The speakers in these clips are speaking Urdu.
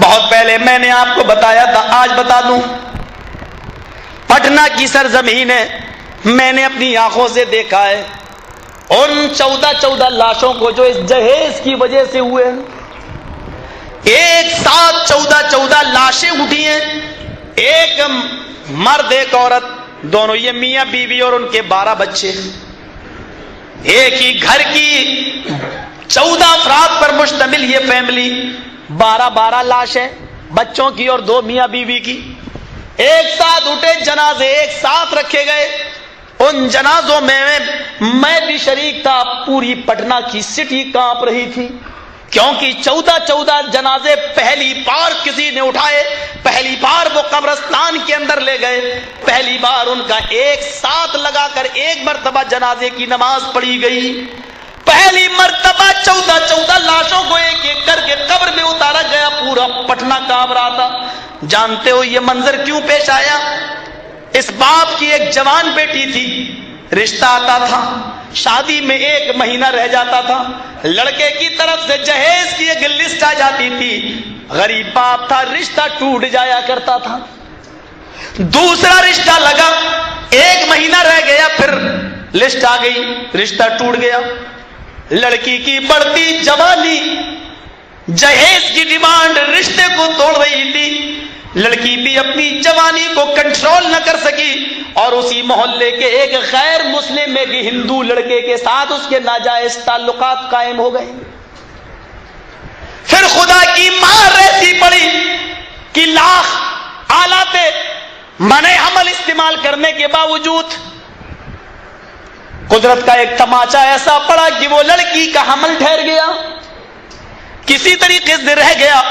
بہت پہلے میں نے آپ کو بتایا تھا، آج بتا دوں، پٹنہ کی سرزمین ہے، میں نے اپنی آنکھوں سے دیکھا ہے ان 14 لاشوں کو جو اس جہیز کی وجہ سے ہوئے ہیں۔ ایک ساتھ 14 لاشیں اٹھی ہیں، ایک مرد ایک عورت، دونوں یہ میاں بیوی اور ان کے 12 بچے، ایک ہی گھر کی 14 افراد پر مشتمل یہ فیملی، 12 لاشیں بچوں کی اور 2 میاں بیوی کی، ایک ساتھ اٹھے جنازے، ایک ساتھ رکھے گئے۔ ان جنازوں میں بھی شریک تھا، پوری پٹنہ کی سٹی کانپ رہی تھی، کیونکہ 14 جنازے پہلی بار کسی نے اٹھائے، پہلی بار وہ قبرستان کے اندر لے گئے، پہلی بار ان کا ایک ساتھ لگا کر ایک مرتبہ جنازے کی نماز پڑھی گئی، پہلی مرتبہ 14 لاشوں کو ایک ایک کر کے قبر میں اتارا گیا، پورا پٹنہ کانپ رہا تھا۔ جانتے ہو یہ منظر کیوں پیش آیا؟ اس باپ کی ایک جوان بیٹی تھی، رشتہ آتا تھا، شادی میں 1 مہینہ رہ جاتا تھا، لڑکے کی طرف سے جہیز کی ایک لسٹ آ جاتی تھی، غریب باپ تھا، رشتہ ٹوٹ جایا کرتا تھا۔ دوسرا رشتہ لگا، 1 مہینہ رہ گیا، پھر لسٹ آ گئی، رشتہ ٹوٹ گیا۔ لڑکی کی بڑھتی جوانی جہیز کی ڈیمانڈ رشتے کو توڑ رہی تھی، لڑکی بھی اپنی جوانی کو کنٹرول نہ کر سکی اور اسی محلے کے ایک غیر مسلم ایک ہندو لڑکے کے ساتھ اس کے ناجائز تعلقات قائم ہو گئے۔ پھر خدا کی مار ایسی پڑی کہ لاکھ آلات منع حمل استعمال کرنے کے باوجود قدرت کا ایک تماچا ایسا پڑا کہ وہ لڑکی کا حمل ٹھہر گیا، کسی طریقے سے رہ گیا۔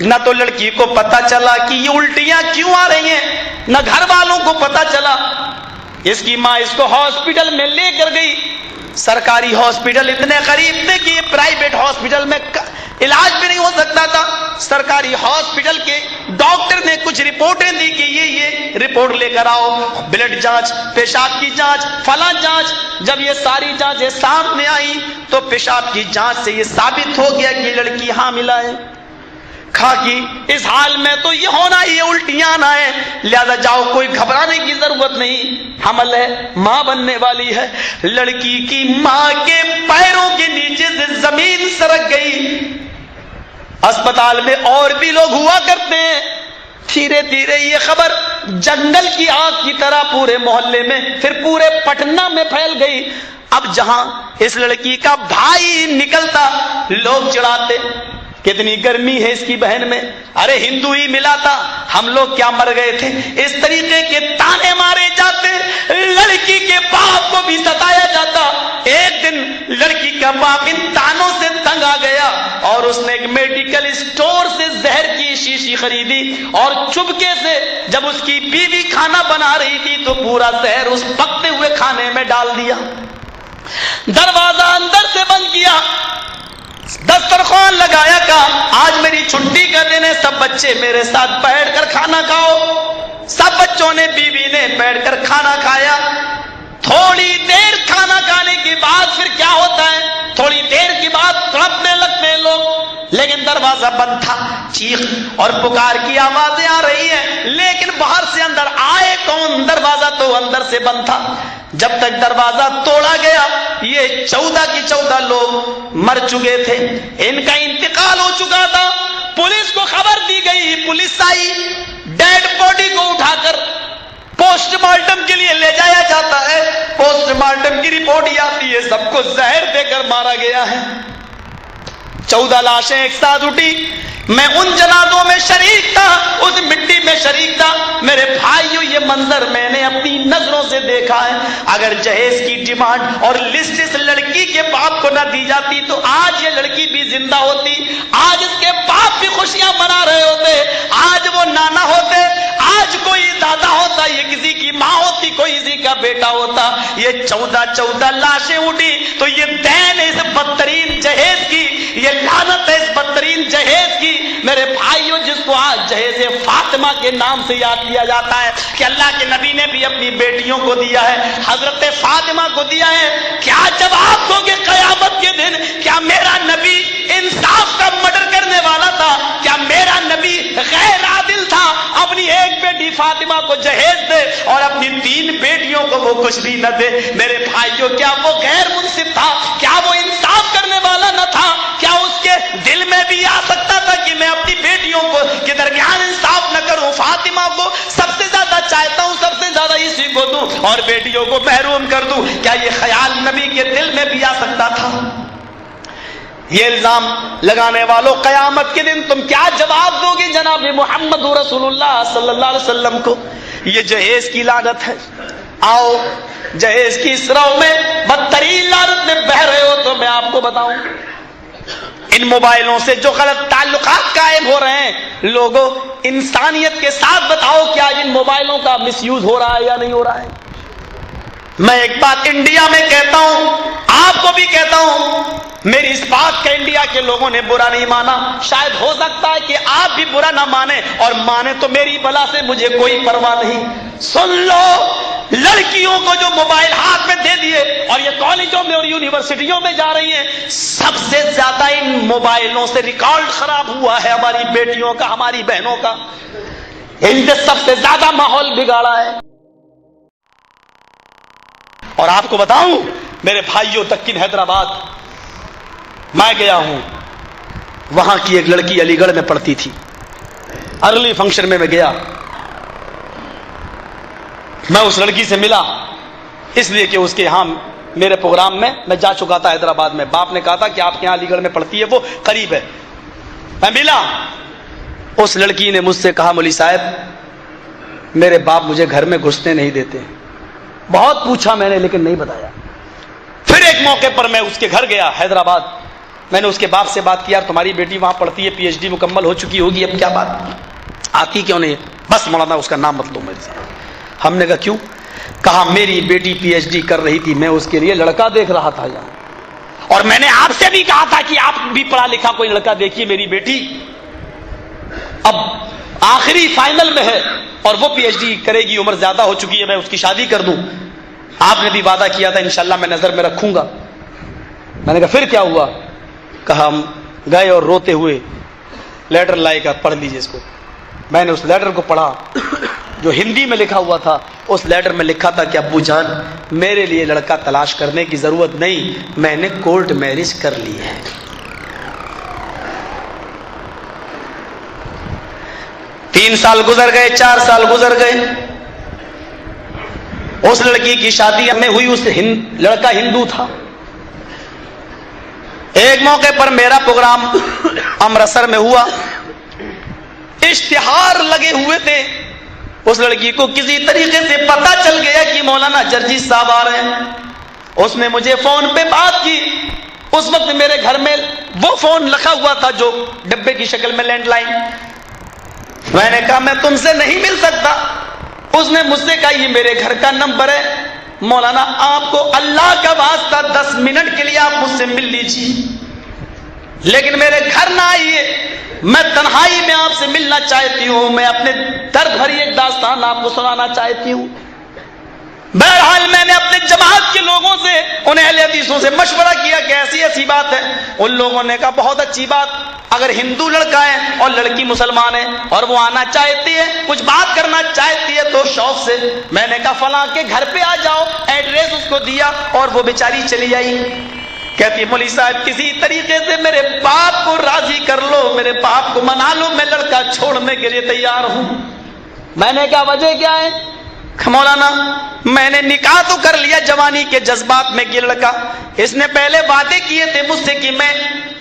نہ تو لڑکی کو پتا چلا کہ یہ الٹیاں کیوں آ رہی ہیں، نہ گھر والوں کو پتا چلا۔ اس کی ماں اس کو ہاسپٹل میں لے کر گئی، سرکاری ہاسپٹل اتنے قریب تھے کہ یہ پرائیویٹ ہاسپٹل میں علاج بھی نہیں ہو سکتا تھا۔ سرکاری ہاسپٹل کے ڈاکٹر نے کچھ رپورٹیں دی کہ یہ رپورٹ لے کر آؤ، بلڈ جانچ، پیشاب کی جانچ، فلاں جانچ۔ جب یہ ساری جانچیں سامنے آئی تو پیشاب کی جانچ سے یہ ثابت ہو گیا کہ لڑکی حاملہ ہے۔ کہا کہ اس حال میں تو یہ ہونا ہی ہے، الٹیاں آنا ہے، لہذا جاؤ، کوئی گھبرانے کی ضرورت نہیں، حمل ہے، ماں بننے والی ہے۔ لڑکی کی ماں کے پیروں کے نیچے سے زمین سرک گئی۔ اسپتال میں اور بھی لوگ ہوا کرتے ہیں، دھیرے دھیرے یہ خبر جنگل کی آگ کی طرح پورے محلے میں، پھر پورے پٹنہ میں پھیل گئی۔ اب جہاں اس لڑکی کا بھائی نکلتا لوگ چڑھاتے، کتنی گرمی ہے اس کی بہن میں، ارے ہندو ہی ملا تھا، ہم لوگ کیا مر گئے تھے، اس طریقے کے تانے مارے جاتے، لڑکی کے باپ کو بھی ستایا جاتا۔ ایک دن لڑکی کا باپ ان تانوں سے تنگ آ گیا اور اس نے ایک میڈیکل اسٹور سے زہر کی شیشی خریدی اور چپکے سے جب اس کی بیوی کھانا بنا رہی تھی تو پورا زہر اس پکتے ہوئے کھانے میں ڈال دیا، دروازہ اندر سے بند کیا، دسترخوان لگایا، کہا آج میری چھٹی کا دن ہے، سب بچے میرے ساتھ بیٹھ کر کھانا کھاؤ۔ سب بچوں نے، بیوی نے بیٹھ کر کھانا کھایا۔ تھوڑی دیر کھانا کھانے کے بعد پھر کیا ہوتا ہے، تھوڑی دیر کے بعد تڑپنے لگتے ہیں لوگ، لیکن دروازہ بند تھا، چیخ اور پکار کی آوازیں آ رہی ہیں، لیکن باہر سے اندر آئے کون، دروازہ تو اندر سے بند تھا۔ جب تک دروازہ توڑا گیا یہ 14 کی 14 لوگ مر چکے تھے، ان کا انتقال ہو چکا تھا۔ پولیس کو خبر دی گئی، پولیس آئی، ڈیڈ باڈی کو اٹھا کر پوسٹ مارٹم کے لیے لے جایا جاتا ہے۔ پوسٹ مارٹم کی رپورٹ یہ آتی ہے سب کو زہر دے کر مارا گیا ہے۔ 14 لاشیں ایک ساتھ اٹھی، میں ان جنازوں میں شریک تھا، اس مٹی میں شریک تھا۔ میرے بھائیوں یہ منظر میں نے اپنی نظروں سے دیکھا ہے۔ اگر جہیز کی ڈیمانڈ اور لسٹ اس لڑکی کے باپ کو نہ دی جاتی تو آج یہ لڑکی بھی زندہ ہوتی، آج اس کے باپ بھی خوشیاں منا رہے ہوتے، آج وہ نانا ہوتے، آج کوئی دادا ہوتا، یہ کسی کی ماں ہوتی، کوئی کسی کا بیٹا ہوتا۔ یہ 14 لاشیں اٹھی تو یہ دین ہے اس بدترین جہیز کی، یہ لعنت ہے اس بدترین جہیز کی۔ میرے بھائیوں جس کو آج جہیز فاطمہ کے نام سے یاد کیا جاتا ہے کہ اللہ کے نبی نے بھی اپنی بیٹیوں کو دیا ہے، حضرت فاطمہ کو دیا ہے، کیا جواب دو گے قیامت کے دن؟ کیا میرا نبی انصاف کا مرڈر کرنے والا تھا؟ کیا میرا نبی اپنی 3 بیٹیوں کو وہ کچھ بھی نہ دے؟ میرے بھائیوں، کیا وہ غیر منصف تھا؟ کیا وہ انصاف کرنے والا نہ تھا؟ کیا اس کے دل میں بھی آ سکتا تھا کہ میں اپنی بیٹیوں کے درمیان انصاف نہ کروں؟ فاطمہ کو سب سے زیادہ چاہتا ہوں، سب سے زیادہ اسی کو دوں اور بیٹیوں کو محروم کر دوں؟ کیا یہ خیال نبی کے دل میں بھی آ سکتا تھا؟ یہ الزام لگانے والوں، قیامت کے دن تم کیا جواب دو گے جناب محمد رسول اللہ صلی اللہ علیہ وسلم کو؟ یہ جہیز کی لعنت ہے۔ آؤ جہیز کی اسرو میں بدترین لعنت میں بہ رہے ہو تو میں آپ کو بتاؤں، ان موبائلوں سے جو غلط تعلقات قائم ہو رہے ہیں لوگوں، انسانیت کے ساتھ بتاؤ کیا ان موبائلوں کا مس یوز ہو رہا ہے یا نہیں ہو رہا ہے؟ میں ایک بات انڈیا میں کہتا ہوں، آپ کو بھی کہتا ہوں، میری اس بات کا انڈیا کے لوگوں نے برا نہیں مانا، شاید ہو سکتا ہے کہ آپ بھی برا نہ مانیں، اور مانے تو میری بلا سے مجھے کوئی پرواہ نہیں۔ سن لو، لڑکیوں کو جو موبائل ہاتھ میں دے دیے اور یہ کالجوں میں اور یونیورسٹیوں میں جا رہی ہیں، سب سے زیادہ ان موبائلوں سے ریکارڈ خراب ہوا ہے ہماری بیٹیوں کا، ہماری بہنوں کا، ان سے سب سے زیادہ ماحول بگاڑا ہے۔ اور آپ کو بتاؤں میرے بھائیوں، دکن حیدرآباد میں گیا ہوں، وہاں کی ایک لڑکی علی گڑھ میں پڑھتی تھی، ارلی فنکشن میں گیا، میں اس لڑکی سے ملا اس لیے کہ اس کے یہاں میرے پروگرام میں جا چکا تھا حیدرآباد میں، باپ نے کہا تھا کہ آپ کے یہاں علی گڑھ میں پڑھتی ہے، وہ قریب ہے، میں ملا۔ اس لڑکی نے مجھ سے کہا، مولوی صاحب میرے باپ مجھے گھر میں گھسنے نہیں دیتے، بہت پوچھا میں نے لیکن نہیں بتایا۔ پھر ایک موقع پر میں اس کے گھر گیا حیدرآباد، میں نے اس کے باپ سے بات کی، یار تمہاری بیٹی وہاں پڑھتی ہے، پی ایچ ڈی مکمل ہو چکی ہوگی، اب کیا بات آتی کیوں نہیں؟ بس مولانا اس کا نام مت لو میرے سے۔ ہم نے کہا کیوں؟ کہا میری بیٹی پی ایچ ڈی کر رہی تھی، میں اس کے لیے لڑکا دیکھ رہا تھا یہاں، اور میں نے آپ سے بھی کہا تھا کہ آپ بھی پڑھا لکھا کوئی لڑکا دیکھیے، میری بیٹی اب آخری فائنل میں ہے اور وہ پی ایچ ڈی کرے گی، عمر زیادہ ہو چکی ہے، میں اس کی شادی کر دوں، آپ نے بھی وعدہ کیا تھا انشاءاللہ میں نظر میں رکھوں گا۔ میں نے کہا پھر کیا ہوا؟ کہا ہم گئے اور روتے ہوئے لیٹر لائے گا، پڑھ لیجیے اس کو۔ میں نے اس لیٹر کو پڑھا جو ہندی میں لکھا ہوا تھا، اس لیٹر میں لکھا تھا کہ ابو جان میرے لیے لڑکا تلاش کرنے کی ضرورت نہیں، میں نے کورٹ میرج کر لی ہے۔ 3 سال گزر گئے، 4 سال گزر گئے، اس لڑکی کی شادی میں ہوئی، اس لڑکا ہندو تھا۔ ایک موقع پر میرا پروگرام امرتسر میں ہوا، اشتہار لگے ہوئے تھے، اس لڑکی کو کسی طریقے سے پتا چل گیا کہ مولانا جرجی صاحب آ رہے ہیں، اس نے مجھے فون پہ بات کی۔ اس وقت میرے گھر میں وہ فون رکھا ہوا تھا جو ڈبے کی شکل میں، لینڈ لائن۔ میں نے کہا میں تم سے نہیں مل سکتا۔ اس نے مجھ سے کہا یہ میرے گھر کا نمبر ہے، مولانا آپ کو اللہ کا واسطہ 10 منٹ کے لیے آپ مجھ سے مل لیجیے، لیکن میرے گھر نہ آئیے، میں تنہائی میں آپ سے ملنا چاہتی ہوں، میں اپنے درد بھری ایک داستان آپ کو سنانا چاہتی ہوں۔ بہرحال میں نے اپنے جماعت کے لوگوں سے، ان اہل حدیثوں سے مشورہ کیا کہ ایسی ایسی بات ہے۔ ان لوگوں نے کہا بہت اچھی بات، اگر ہندو لڑکا ہے اور لڑکی مسلمان ہے اور وہ آنا چاہتی ہے، کچھ بات کرنا چاہتی ہے تو شوق سے۔ میں نے کہا فلاں کے گھر پہ آ جاؤ، ایڈریس اس کو دیا اور وہ بیچاری چلی آئی۔ کہتی مولوی صاحب کسی طریقے سے میرے باپ کو راضی کر لو، میرے باپ کو منا لو، میں لڑکا چھوڑنے کے لیے تیار ہوں۔ میں نے کہا وجہ کیا ہے؟ مولانا میں نے نکاح تو کر لیا جوانی کے جذبات میں، کہ لڑکا اس نے پہلے وعدے کیے تھے مجھ سے کہ میں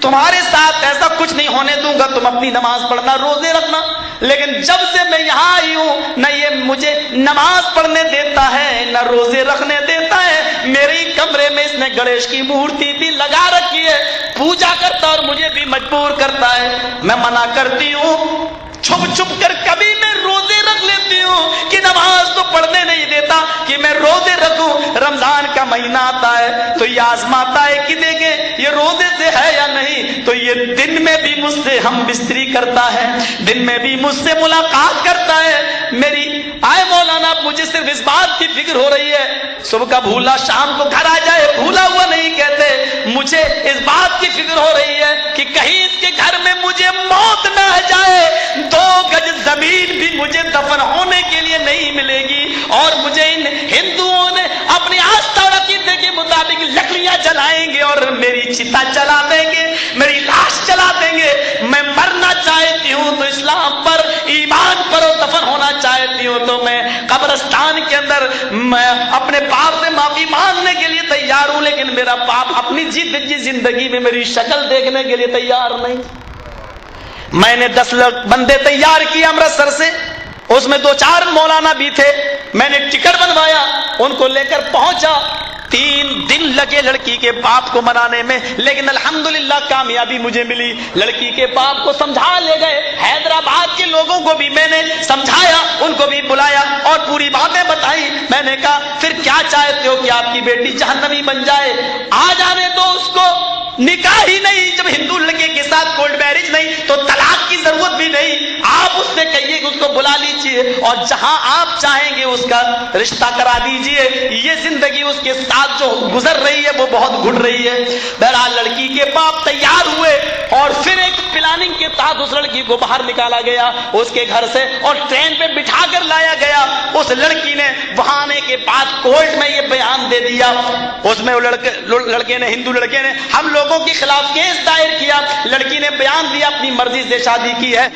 تمہارے ساتھ ایسا کچھ نہیں ہونے دوں گا، تم اپنی نماز پڑھنا، روزے رکھنا، لیکن جب سے میں یہاں آئی ہوں نہ یہ مجھے نماز پڑھنے دیتا ہے نہ روزے رکھنے دیتا ہے۔ میرے کمرے میں اس نے گنیش کی مورتی بھی لگا رکھی ہے، پوجا کرتا اور مجھے بھی مجبور کرتا ہے۔ میں منع کرتی ہوں، چھپ چھپ کر کبھی میں روزے رکھ لیتی ہوں کہ نماز تو پڑھنے نہیں دیتا کہ میں روزے رکھوں۔ رمضان کا مہینہ آتا ہے تو یہ آزماتا ہے کہ دیکھیں یہ روزے سے ہے یا نہیں، تو یہ دن میں بھی مجھ سے ہم بستری کرتا ہے، دن میں بھی مجھ سے ملاقات کرتا ہے۔ میری آئے مولانا مجھے صرف اس بات کی فکر ہو رہی ہے، صبح کا بھولا شام کو گھر آ جائے، بھولا ہوا نہیں کہتے، مجھے اس بات کی فکر ہو رہی ہے کہ کہیں اس کے گھر میں مجھے موت نہ آ جائے، 2 گج زمین بھی مجھے دفن ہونے کے لیے نہیں ملے گی، اور مجھے مطابق لکڑیاں جلائیں گے اور میری چتا جلا دیں گے, میری لاش جلا دیں گے. میں مرنا چاہتی ہوں تو اسلام پر, ایمان پر اور دفن ہونا چاہتی ہوں تو میں قبرستان کے اندر میں اپنے باپ سے معافی مانگنے کے لیے تیار ہوں, لیکن میرا باپ اپنی زندگی میں میری شکل دیکھنے کے لیے تیار نہیں. میں نے 10 بندے تیار کیے امرتسر سے, اس میں 2-4 مولانا بھی تھے. میں نے ٹکٹ بنوایا, ان کو لے کر پہنچا. 3 دن لگے لڑکی کے باپ کو منانے میں, لیکن الحمدللہ کامیابی مجھے ملی. لڑکی کے باپ کو سمجھا لے گئے. حیدرآباد کے لوگوں کو بھی میں نے سمجھایا, ان کو بھی بلایا اور پوری باتیں بتائی. میں نے کہا پھر کیا چاہتے ہو کہ آپ کی بیٹی جہنمی بن جائے؟ آ جانے دو اس کو, نکاح ہی نہیں, جب ہندو لڑکے کے ساتھ کورٹ میرج نہیں تو طلاق کی ضرورت بھی نہیں. آپ اس سے کہیے کہ اس کو بلا لیجیے اور جہاں آپ چاہیں گے اس کا رشتہ کرا دیجیے. یہ زندگی اس کے ساتھ جو گزر رہی ہے وہ بہت گھٹ رہی ہے. بہرحال لڑکی کے باپ تیار ہوئے اور پھر ایک پلاننگ کے تحت اس لڑکی کو باہر نکالا گیا اس کے گھر سے اور ٹرین پہ بٹھا کر لایا گیا. اس لڑکی نے وہاں آنے کے بعد کورٹ میں یہ بیان دے دیا. اس میں لڑکے نے, ہندو لڑکے نے ہم لوگوں کے خلاف کیس دائر کیا. لڑکی نے بیان دیا اپنی مرضی سے شادی کی ہے,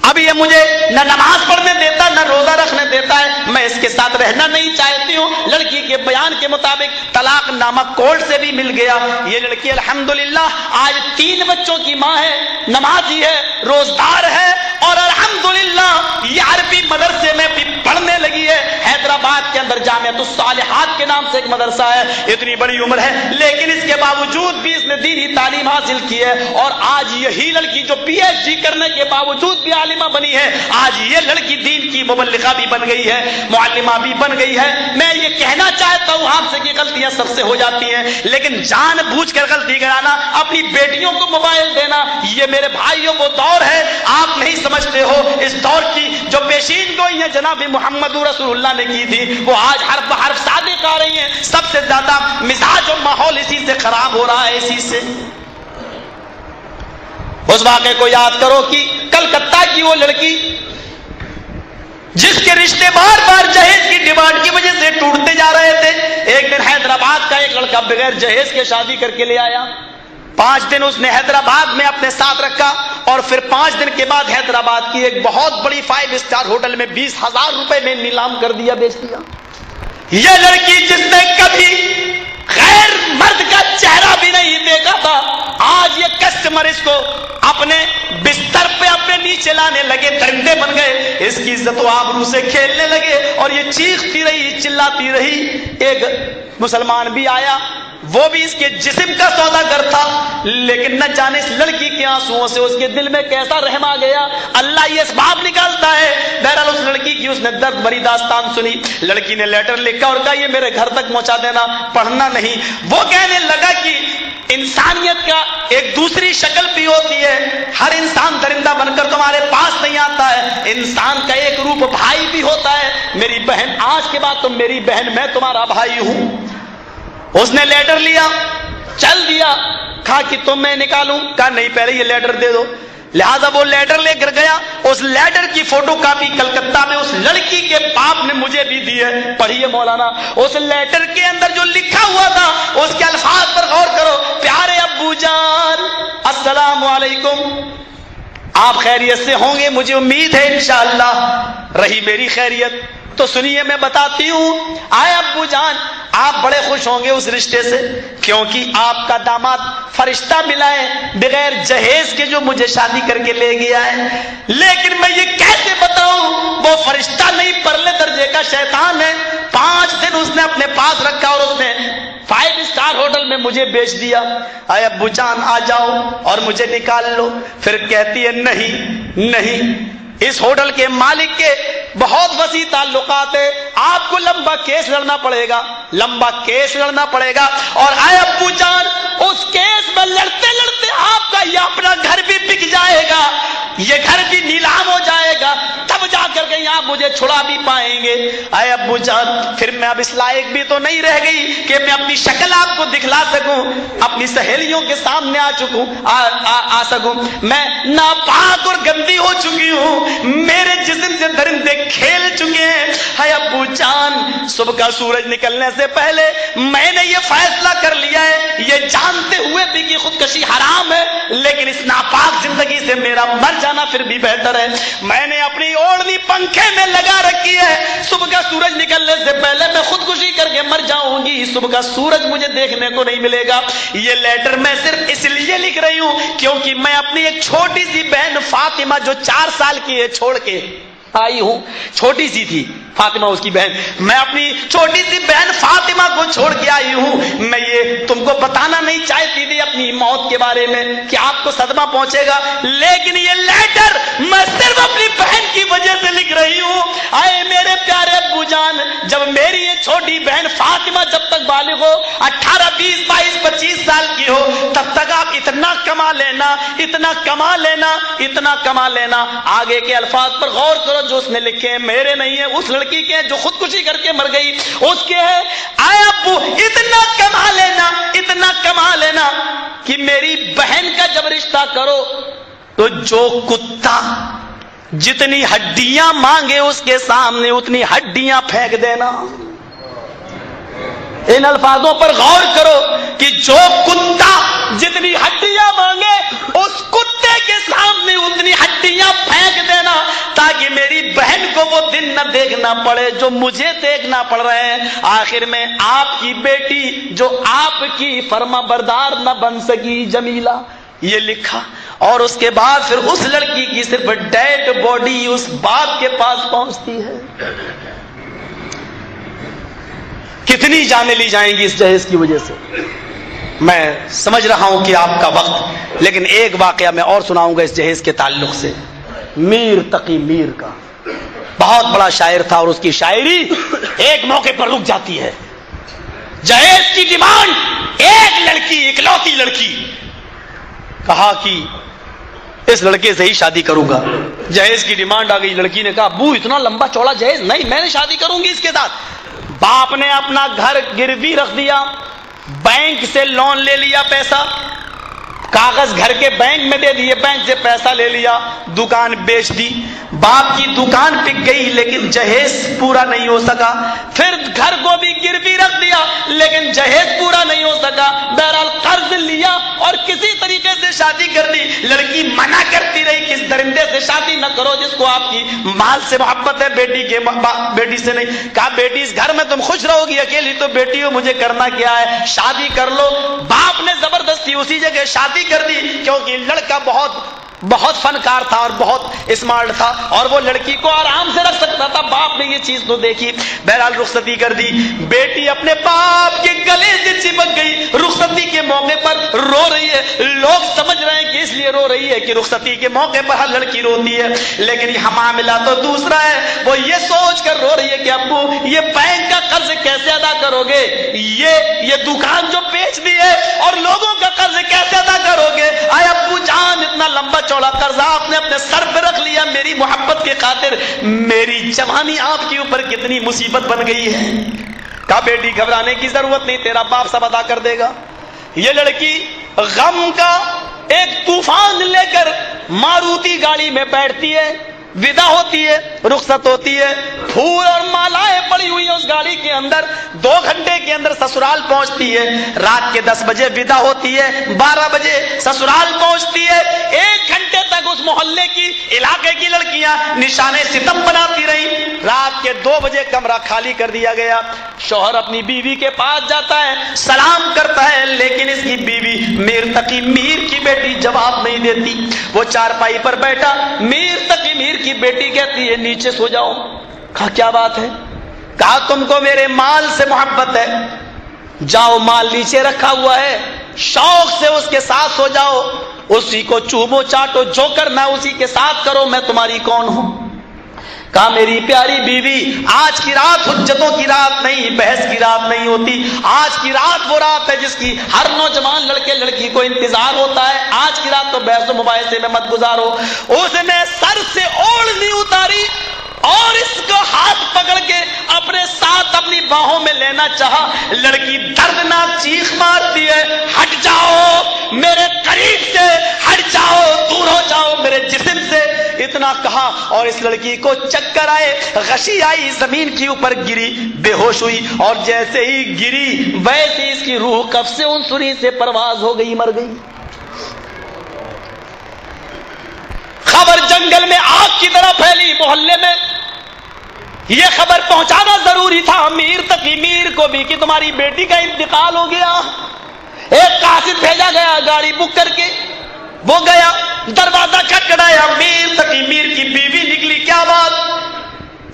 اب یہ مجھے نہ نماز پڑھنے دیتا نہ روزہ رکھنے دیتا ہے, میں اس کے ساتھ رہنا نہیں چاہتی ہوں. لڑکی کے بیان کے مطابق طلاق نامہ کورٹ سے بھی مل گیا. یہ لڑکی الحمدللہ آج 3 بچوں کی ماں ہے, نمازی ہے, روزدار ہے اور الحمدللہ یہ عربی مدرسے میں بھی پڑھنے لگی ہے. حیدرآباد کے اندر جامعۃ الصالحات کے نام سے ایک مدرسہ ہے. اتنی بڑی عمر ہے لیکن اس کے باوجود بھی اس نے دینی تعلیم حاصل کی ہے اور آج یہی لڑکی جو PhD کرنے کے باوجود بھی عالمہ بنی ہے, آج یہ لڑکی دین کی مبلغہ بھی بن گئی ہے, معلمہ بھی بن گئی ہے. میں یہ کہنا چاہتا ہوں آپ سے کہ غلطیاں سب سے ہو جاتی ہیں, لیکن جان بوجھ کر غلطی کرانا, اپنی بیٹیوں کو موبائل دینا, یہ میرے بھائیوں وہ دور ہے آپ نہیں سمجھتے ہو. اس دور کی جو پیشین گوئیاں جناب محمد رسول اللہ نے کی تھی وہ آج حرف بحرف صادق آ رہی ہیں. سب سے زیادہ مزاج اور ماحول اسی سے خراب ہو رہا ہے, اسی سے. اس واقعے کو یاد کرو کہ کلکتہ کی وہ لڑکی جس کے رشتے بار بار جہیز کی ڈیمانڈ کی وجہ سے ٹوٹتے جا رہے تھے, ایک دن حیدرآباد کا ایک لڑکا بغیر جہیز کے شادی کر کے لے آیا. 5 دن اس نے حیدرآباد میں اپنے ساتھ رکھا اور پھر 5 دن کے بعد حیدرآباد کی ایک بہت بڑی 5 اسٹار ہوٹل میں 20,000 روپے میں نیلام کر دیا, بیچ دیا. یہ لڑکی جس نے کبھی غیر مرد کا چہرہ بھی نہیں دیکھا تھا, آج یہ کسٹمر اس کو اپنے بستر پہ اپنے نیچے لانے لگے, درندے بن گئے, اس کی عزت و آبرو سے کھیلنے لگے اور یہ چیختی رہی, چلاتی رہی. ایک مسلمان بھی آیا, وہ بھی اس کے جسم کا سوداگر تھا, لیکن نہ جانے اس لڑکی کے آنسوؤں سے اس کے دل میں کیسا رحم آ گیا. اللہ یہ اسباب نکالتا ہے. بہرحال اس لڑکی کی اس نے درد بھری داستان سنی. لڑکی نے لیٹر لکھا اور کہا یہ میرے گھر تک پہنچا دینا, پڑھنا نہیں. وہ کہنے لگا کہ انسانیت کا ایک دوسری شکل بھی ہوتی ہے, ہر انسان درندہ بن کر تمہارے پاس نہیں آتا ہے, انسان کا ایک روپ بھائی بھی ہوتا ہے. میری بہن, آج کے بعد تم میری بہن, میں تمہارا بھائی ہوں. اس نے لیٹر لیا, چل دیا, کہا کہ تم میں نکالوں, کہا نہیں پہلے یہ لیٹر دے دو. لہذا وہ لیٹر لے کر گیا. اس لیٹر کی فوٹو کاپی کلکتہ میں اس لڑکی کے باپ نے مجھے بھی دی ہے, پڑھیے مولانا. اس لیٹر کے اندر جو لکھا ہوا تھا اس کے الفاظ پر غور کرو. پیارے ابو جان السلام علیکم, آپ خیریت سے ہوں گے, مجھے امید ہے انشاءاللہ. رہی میری خیریت تو سنیے میں بتاتی ہوں. آئے ابو جان, آپ بڑے خوش ہوں گے اس رشتے سے کیونکہ آپ کا داماد فرشتہ ملا ہے بغیر جہیز کے جو مجھے شادی کر کے لے گیا ہے. لیکن میں یہ کیسے بتاؤں, وہ فرشتہ نہیں پرلے درجے کا شیطان ہے. 5 دن اس نے اپنے پاس رکھا اور اس نے 5 اسٹار ہوٹل میں مجھے بیچ دیا. آئے ابو جان آ جاؤ اور مجھے نکال لو. پھر کہتی ہے نہیں, اس ہوٹل کے مالک کے بہت وسیع تعلقات ہے, آپ کو لمبا کیس لڑنا پڑے گا. اور آئے ابو جان, اس کیس میں لڑتے لڑتے آپ کا یہ اپنا گھر بھی بک جائے گا, یہ گھر بھی نیلام ہو جائے گا, تب جا کر کے آپ مجھے چھڑا بھی پائیں گے. آئے ابو جان, پھر میں اب اس لائق بھی تو نہیں رہ گئی کہ میں اپنی شکل آپ کو دکھلا سکوں, اپنی سہیلیوں کے سامنے آ سکوں. میں ناپاک اور گندی ہو چکی ہوں, میرے جسم سے درندے کھیل چکے ہیں. ہے ابو جان, صبح کا سورج نکلنے سے پہلے میں نے یہ فیصلہ کر لیا ہے، یہ جانتے ہوئے بھی کہ خودکشی حرام ہے، لیکن اس ناپاک زندگی سے میرا مر جانا پھر بھی بہتر ہے۔ میں نے اپنی اوڑھنی پنکھے میں لگا رکھی ہے، صبح کا سورج نکلنے سے پہلے میں خودکشی کر کے مر جاؤں گی، صبح کا سورج مجھے دیکھنے کو نہیں ملے گا۔ یہ لیٹر میں صرف اس لیے لکھ رہی ہوں کیونکہ میں اپنی ایک چھوٹی سی بہن فاطمہ جو 4 سال کی ہے چھوڑ کے آئی ہوں، چھوٹی سی تھی فاطمہ اس کی بہن، میں اپنی چھوٹی سی بہن فاطمہ کو چھوڑ کے آئی ہوں۔ میں یہ تم کو بتانا نہیں چاہتی تھی اپنی موت کے بارے میں کہ آپ کو صدمہ پہنچے گا، لیکن یہ لیٹر میں صرف اپنی بہن کی وجہ سے لکھ رہی ہوں۔ آئے میرے پیارے ابو جان، جب میری یہ چھوٹی بہن فاطمہ جب تک بالغ ہو، 18 20 22 25 سال کی ہو، تب تک آپ اتنا کما لینا، اتنا کما لینا، اتنا کما لینا۔ آگے کے الفاظ پر غور کرو جو اس نے لکھے ہیں، میرے نہیں ہیں، اس لڑکی کے ہیں جو خودکشی کر کے مر گئی، اس کے ہے۔ آئے ابو اتنا کما لینا، اتنا کما لینا کہ میری بہن کا جب رشتہ کرو تو جو کتا جتنی ہڈیاں مانگے اس کے سامنے اتنی ہڈیاں پھینک دینا۔ ان الفاظوں پر غور کرو کہ جو کتا جتنی ہڈیاں مانگے اس کتے کے سامنے اتنی ہڈیاں پھینک دینا، تاکہ میری بہن کو وہ دن نہ دیکھنا پڑے جو مجھے دیکھنا پڑ رہے ہیں۔ آخر میں آپ کی بیٹی جو آپ کی فرما بردار نہ بن سکی جمیلہ، یہ لکھا، اور اس کے بعد پھر اس لڑکی کی صرف ڈیڈ باڈی اس باپ کے پاس پہنچتی ہے۔ کتنی جانیں لی جائیں گی اس جہیز کی وجہ سے۔ میں سمجھ رہا ہوں کہ آپ کا وقت، لیکن ایک واقعہ میں اور سناؤں گا اس جہیز کے تعلق سے۔ میر تقی میر کا بہت بڑا شاعر تھا، اور اس کی شاعری ایک موقع پر رک جاتی ہے۔ جہیز کی ڈیمانڈ، ایک لڑکی، اکلوتی لڑکی، کہا کہ اس لڑکے سے ہی شادی کروں گا۔ جہیز کی ڈیمانڈ آ گئی، لڑکی نے کہا ابو اتنا لمبا چوڑا جہیز نہیں، میں نے شادی کروں گی اس کے ساتھ۔ باپ نے اپنا گھر گروی رکھ دیا، بینک سے لون لے لیا، پیسہ کاغذ گھر کے بینک میں دے دیے، بینک سے پیسہ لے لیا، دکان بیچ دی۔ باپ کی دکان بک گئی لیکن جہیز پورا نہیں ہو سکا، پھر گھر کو بھی گروی رکھ دیا لیکن جہیز پورا نہیں ہو سکا۔ بہرحال قرض لیا اور کسی طریقے سے شادی کر لی۔ لڑکی منع کرتی رہی کہ اس درندے سے شادی نہ کرو جس کو آپ کی مال سے محبت ہے، بیٹی سے نہیں۔ کہا بیٹی اس گھر میں تم خوش رہو گی، اکیلی تو بیٹی ہو، مجھے کرنا کیا ہے، شادی کر لو۔ باپ نے زبردستی اسی جگہ شادی کر دی، کیونکہ لڑکا بہت فنکار تھا اور بہت اسمارٹ تھا، اور وہ لڑکی کو آرام سے رکھ سکتا تھا۔ باپ نے یہ چیز تو دیکھی، بہرحال رخصتی کر دی۔ بیٹی اپنے باپ کے گلے سے چپک گئی، رخصتی کے موقع پر رو رہی ہے۔ لوگ سمجھ رہے ہیں کہ اس لیے رو رہی ہے کہ رخصتی کے موقع پر ہر لڑکی روتی ہے، لیکن یہ معاملہ تو دوسرا ہے۔ وہ یہ سوچ کر رو رہی ہے کہ ابو یہ بینک کا قرض کیسے ادا کرو گے، یہ دکان جو بیچ دی ہے اور لوگوں کا قرض کیسے ادا کرو گے۔ آئے ابو جان اتنا لمبا چوڑا قرض آپ نے اپنے سر پہ رکھ لیا میری محبت کی خاطر، میری جوانی آپ کے اوپر کتنی مصیبت بن گئی ہے۔ کہا بیٹی گھبرانے کی ضرورت نہیں، تیرا باپ سب ادا کر دے گا۔ یہ لڑکی غم کا ایک طوفان لے کر ماروتی گاڑی میں بیٹھتی ہے، ودا ہوتی ہے، رخصت ہوتی ہے، پھول اور مالائیں پڑی ہوئی ہیں اس گاڑی کے اندر۔ 2 گھنٹے کے اندر سسرال پہنچتی ہے، رات کے 10 بجے ودا ہوتی ہے، 12 بجے سسرال پہنچتی ہے۔ 1 گھنٹے تک اس محلے کی، علاقے کی لڑکیاں نشانے ستم بناتی رہی۔ رات کے 2 بجے کمرہ خالی کر دیا گیا۔ شوہر اپنی بیوی کے پاس جاتا ہے، سلام کرتا ہے، لیکن اس کی بیوی میر تقی میر کی بیٹی جواب نہیں دیتی۔ وہ چارپائی پر بیٹھا، میر تقی میر کی بیٹی کہتی ہے نیچے سو جاؤ۔ کہا کیا بات ہے؟ کہا تم کو میرے مال سے محبت ہے، جاؤ مال نیچے رکھا ہوا ہے، شوق سے اس کے ساتھ سو جاؤ، اسی کو چومو چاٹو، جو کرنا اسی کے ساتھ کرو، میں تمہاری کون ہوں؟ کہا میری پیاری بیوی آج کی رات حجتوں کی رات نہیں، بحث کی رات نہیں ہوتی، آج کی رات وہ رات ہے جس کی ہر نوجوان لڑکے لڑکی کو انتظار ہوتا ہے۔ آج کی رات تو بحث و مباحثے میں مت گزارو۔ اس نے سر سے اوڑھنی اتاری اور اس کو ہاتھ پکڑ کے اپنے ساتھ اپنی باہوں میں لینا چاہا۔ لڑکی دردناک چیخ مارتی ہے، ہٹ جاؤ میرے قریب سے، ہٹ جاؤ، دور ہو جاؤ میرے جسم سے۔ اتنا کہا اور اس لڑکی کو چکر آئے، غشی آئی، زمین کے اوپر گری، بے ہوش ہوئی، اور جیسے ہی گری ویسے اس کی روح قبض سے عنصری سے پرواز ہو گئی، مر گئی۔ خبر جنگل میں آگ کی طرح پھیلی، محلے میں یہ خبر پہنچانا ضروری تھا امیر تقی میر کو بھی کہ تمہاری بیٹی کا انتقال ہو گیا۔ ایک قاصد بھیجا گیا گاڑی بک کر کے، وہ گیا، دروازہ کھٹکھٹایا، امیر تقی میر کی بیوی نکلی، کیا بات؟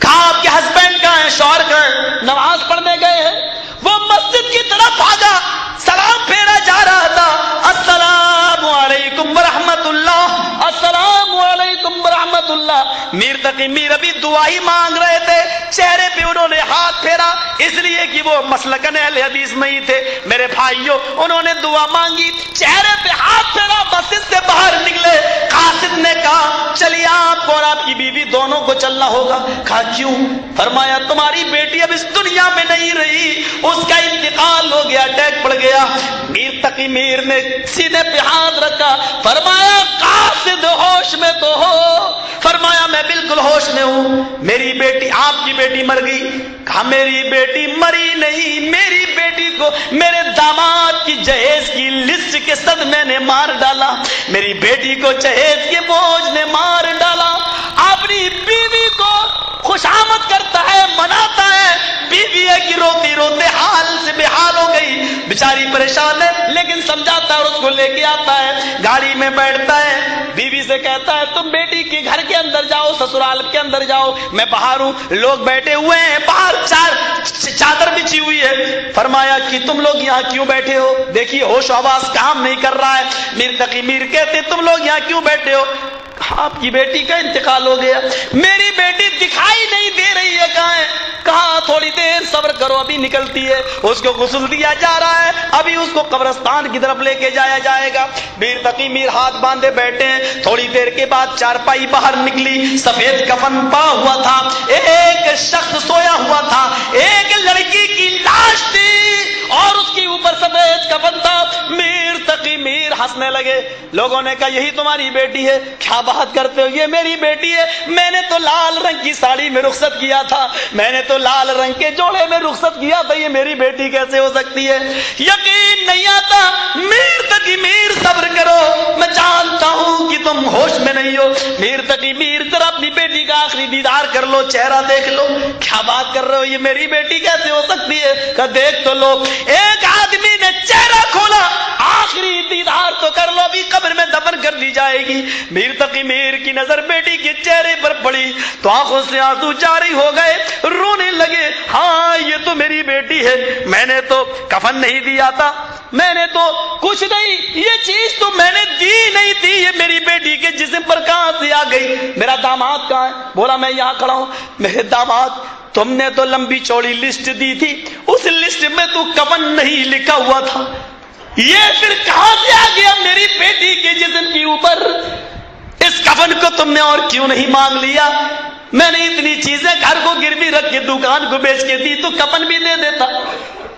کہا آپ کے ہسبینڈ کہاں ہیں، شوہر کہاں ہیں؟ نماز پڑھنے گئے ہیں۔ وہ مسجد کی طرف بھاگا، سلام پھیرا جا رہا تھا، السلام علیکم ورحمت اللہ، السلام علیکم ورحمت اللہ۔ میر تقی میر ابھی دعا ہی مانگ رہے تھے، چہرے پہ انہوں نے ہاتھ پھیرا، اس لیے کہ وہ مسلکن اہل حدیث نہیں تھے میرے بھائیوں، انہوں نے دعا مانگی، چہرے پہ ہاتھ پھیرا، مسجد سے باہر نکلے۔ قاصد نے کہا چلیے آپ کو اور آپ کی بیوی دونوں کو چلنا ہوگا۔ کہا کیوں؟ فرمایا تمہاری بیٹی اب اس دنیا میں نہیں رہی، اس کا انتقال ہو گیا، اٹیک پڑ گیا۔ میر تقی میر نے سینے پہ ہاتھ رکھا، فرمایا قاصد ہوش میں تو ہو؟ فرمایا میں بالکل ہوش میں ہوں۔ میری بیٹی، آپ کی بیٹی مر گئی؟ کہا میری بیٹی مری نہیں، میری بیٹی کو میرے داماد کی جہیز کی لسٹ کے صدمے نے مار ڈالا، میری بیٹی کو جہیز کے بوجھ نے مار ڈالا۔ اپنی بیوی کو خوشامد کرتا ہے، مناتا ہے، بیوی ہے کہ روتی روتے حال سے بے حال ہو گئی، بیچاری پریشان ہے، لیکن سمجھاتا ہے اور اس کو لے کے آتا ہے، گاڑی میں بیٹھتا ہے، بیوی سے کہتا ہے تم بیٹی کے گھر کے اندر جاؤ، سسرال کے اندر جاؤ، میں باہر ہوں، لوگ بیٹھے ہوئے ہیں باہر، چادر بچھی ہوئی ہے۔ فرمایا کہ تم لوگ یہاں کیوں بیٹھے ہو؟ دیکھیے ہوش و حواس کام نہیں کر رہا ہے۔ میر تقی میر کہتے تم لوگ یہاں کیوں بیٹھے ہو؟ آپ کی بیٹی کا انتقال ہو گیا، میری بیٹی دکھائی نہیں دے رہی ہے، کہاں ہے؟ کہا تھوڑی دیر صبر کرو، ابھی نکلتی ہے، اس کو غسل دیا جا رہا ہے، ابھی اس کو قبرستان کی طرف لے کے جایا جائے گا۔ میر تقی میر ہاتھ باندھے بیٹھے ہیں، تھوڑی دیر کے بعد چارپائی باہر نکلی، سفید کفن پا ہوا تھا، ایک شخص سویا ہوا تھا، ایک لڑکی کی لاش تھی اور اس کے اوپر سفید کفن تھا۔ میر تقی میر ہنسنے لگے، لوگوں نے کہا یہی تمہاری بیٹی ہے؟ کیا بات کرتے ہو، یہ میری بیٹی ہے، میں نے تو لال رنگ کی ساڑی میں رخصت کیا تھا، میں نے تو لال رنگ کے جوڑے میں رخصت کیا تھا، یہ میری بیٹی کیسے ہو سکتی ہے؟ یقین نہیں آتا؟ میر تقی میر صبر کرو، میں جانتا ہوں کہ تم ہوش میں نہیں ہو۔ میر تقی میر ذرا اپنی بیٹی کا آخری دیدار کر لو، چہرہ دیکھ لو، کیا بات کر رہے ہو، یہ میری بیٹی کیسے ہو سکتی ہے؟ کہ دیکھ تو لو۔ ایک آدمی نے چہرہ کھولا، آخری دیدار تو کر لو، ابھی قبر میں دفن کر دی جائے گی۔ میر تقی میر کی نظر بیٹی کے چہرے پر پڑی تو آنکھوں سے آنسو جاری ہو گئے، رونے لگے، ہاں یہ تو میری بیٹی ہے، میں نے تو کفن نہیں دیا تھا، میں نے تو کچھ نہیں، یہ چیز تو میں نے دی نہیں تھی، یہ میری بیٹی کے جسم پر کہاں سے آ گئی؟ میرا داماد کہاں ہے؟ بولا میں یہاں کھڑا ہوں۔ میرے داماد، تم نے تو لمبی چوڑی لسٹ دی تھی، اس لسٹ میں تو کفن نہیں لکھا ہوا تھا، یہ پھر کہاں سے آ گیا میری بیٹی کے جسم کے اوپر؟ اس کفن کو تم نے اور کیوں نہیں مانگ لیا؟ میں نے اتنی چیزیں گھر کو گروی رکھ کے دکان کو بیچ کے دی تو کفن بھی دے دیتا۔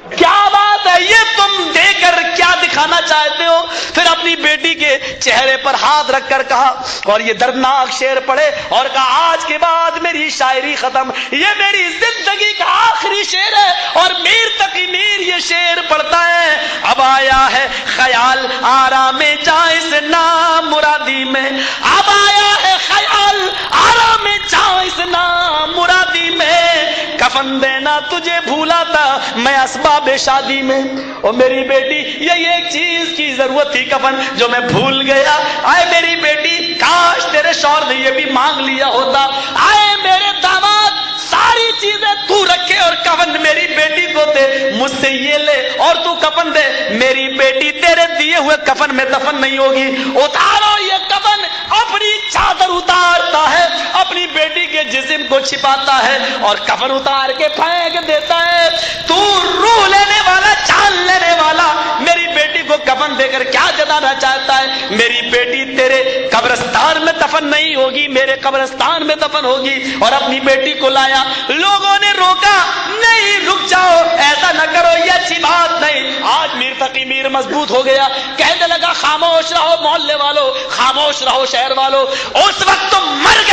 کیا بات ہے، یہ تم دے کر کیا دکھانا چاہتے ہو؟ پھر اپنی بیٹی کے چہرے پر ہاتھ رکھ کر کہا، اور یہ دردناک شعر پڑھے اور کہا آج کے بعد میری شاعری ختم، یہ میری زندگی کا آخری شعر ہے۔ اور میر تقی میر یہ شعر پڑھتا ہے، اب آیا ہے خیال آرام جائز نام مرادی میں، اب آیا ہے خیال آرام جائز نام مرادی میں، کفن دینا تجھے بھولا تھا میں اسباب شادی میں۔ اور میری بیٹی یہ ایک چیز کی ضرورت تھی کفن جو میں بھول گیا، آئے میری بیٹی کاش تیرے شوہر نے یہ بھی مانگ لیا ہوتا، آئے میرے داماد ساری چیزیں تو رکھے اور کفن میری بیٹی کو دے، مجھ سے یہ لے اور تو کفن دے، میری بیٹی تیرے دیے ہوئے کفن میں دفن نہیں ہوگی، اتارو یہ کفن۔ اپنی چادر اتارتا ہے، اپنی بیٹی کے جسم کو چھپاتا ہے اور کفن اتار کے پھینک دیتا ہے۔ تو روح لینے والا، جان لینے والا، میری بیٹی کو کفن دے کر کیا جتانا چاہتا ہے؟ میری بیٹی تیرے قبرستان میں دفن نہیں ہوگی، میرے قبرستان میں دفن ہوگی۔ اور اپنی بیٹی کو لایا، لوگوں نے روکا، نہیں رک جاؤ، ایسا نہ کرو، یہ اچھی بات نہیں۔ آج میر تقی میر مضبوط ہو گیا، کہنے لگا خاموش رہو محلے والوں، خاموش رہو شہر والوں، اس وقت تم مر گئے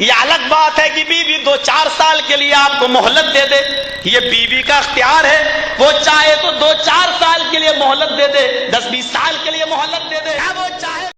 یہ الگ بات ہے کہ بیوی 2-4 سال کے لیے آپ کو مہلت دے دے، یہ بیوی کا اختیار ہے، وہ چاہے تو 2-4 سال کے لیے مہلت دے دے، 10-20 سال کے لیے مہلت دے دے، وہ